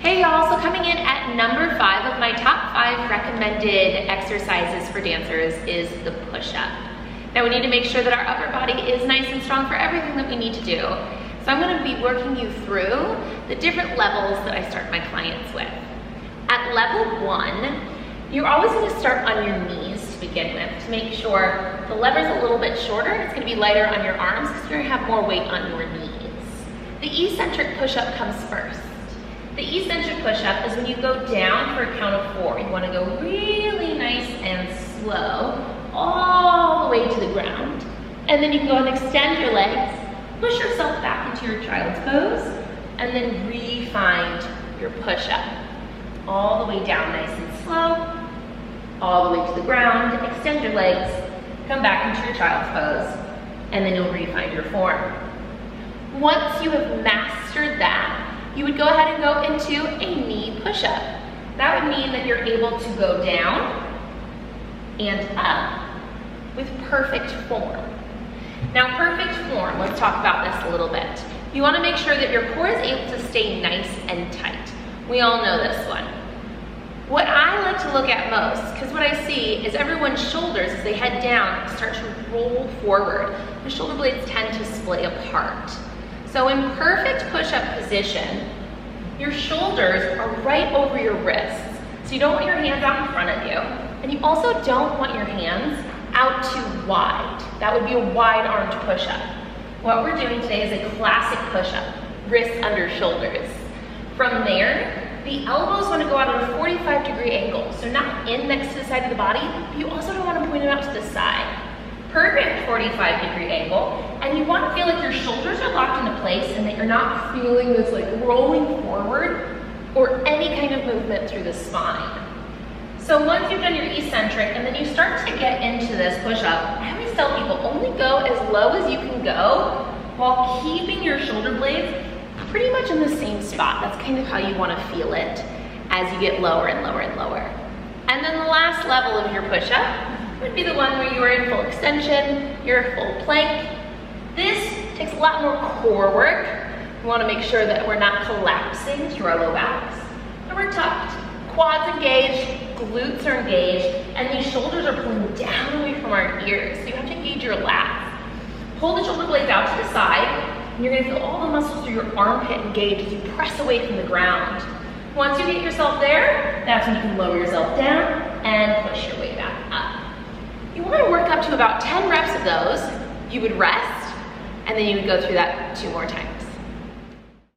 Hey y'all, so coming in at number 5 of my top 5 recommended exercises for dancers is the push-up. Now we need to make sure that our upper body is nice and strong for everything that we need to do. So I'm gonna be working you through the different levels that I start my clients with. At level 1, you're always gonna start on your knees to begin with to make sure the lever's a little bit shorter and it's gonna be lighter on your arms because you're gonna have more weight on your knees. The eccentric push-up comes first. The eccentric push-up is when you go down for a count of 4. You want to go really nice and slow all the way to the ground. And then you can go and extend your legs, push yourself back into your child's pose, and then re-find your push-up. All the way down nice and slow, all the way to the ground, extend your legs, come back into your child's pose, and then you'll re-find your form. Once you have mastered that, you would go ahead and go into a knee push-up. That would mean that you're able to go down and up with perfect form. Now, perfect form, let's talk about this a little bit. You wanna make sure that your core is able to stay nice and tight. We all know this one. What I like to look at most, because what I see is everyone's shoulders, as they head down, start to roll forward. The shoulder blades tend to split apart. So in perfect push-up position, your shoulders are right over your wrists. So you don't want your hands out in front of you, and you also don't want your hands out too wide. That would be a wide-armed push-up. What we're doing today is a classic push-up, wrists under shoulders. From there, the elbows want to go out at a 45-degree angle, so not in next to the side of the body, but you also don't want to point them out to the side. Perfect 45-degree angle, and you want to feel like your shoulders are locked into place and that you're not feeling this like rolling forward or any kind of movement through the spine. So once you've done your eccentric and then you start to get into this push-up, I always tell people only go as low as you can go while keeping your shoulder blades pretty much in the same spot. That's kind of how you want to feel it as you get lower and lower and lower. And then the last level of your push-up would be the one where you are in full extension, you're full plank. This takes a lot more core work. We want to make sure that we're not collapsing through our low backs. And we're tucked, quads engaged, glutes are engaged, and these shoulders are pulling down away from our ears. So you have to engage your lats. Pull the shoulder blades out to the side, and you're going to feel all the muscles through your armpit engaged as you press away from the ground. Once you get yourself there, that's when you can lower yourself down and push your way back up. You want to work up to about 10 reps of those. You would rest, and then you would go through that 2 more times.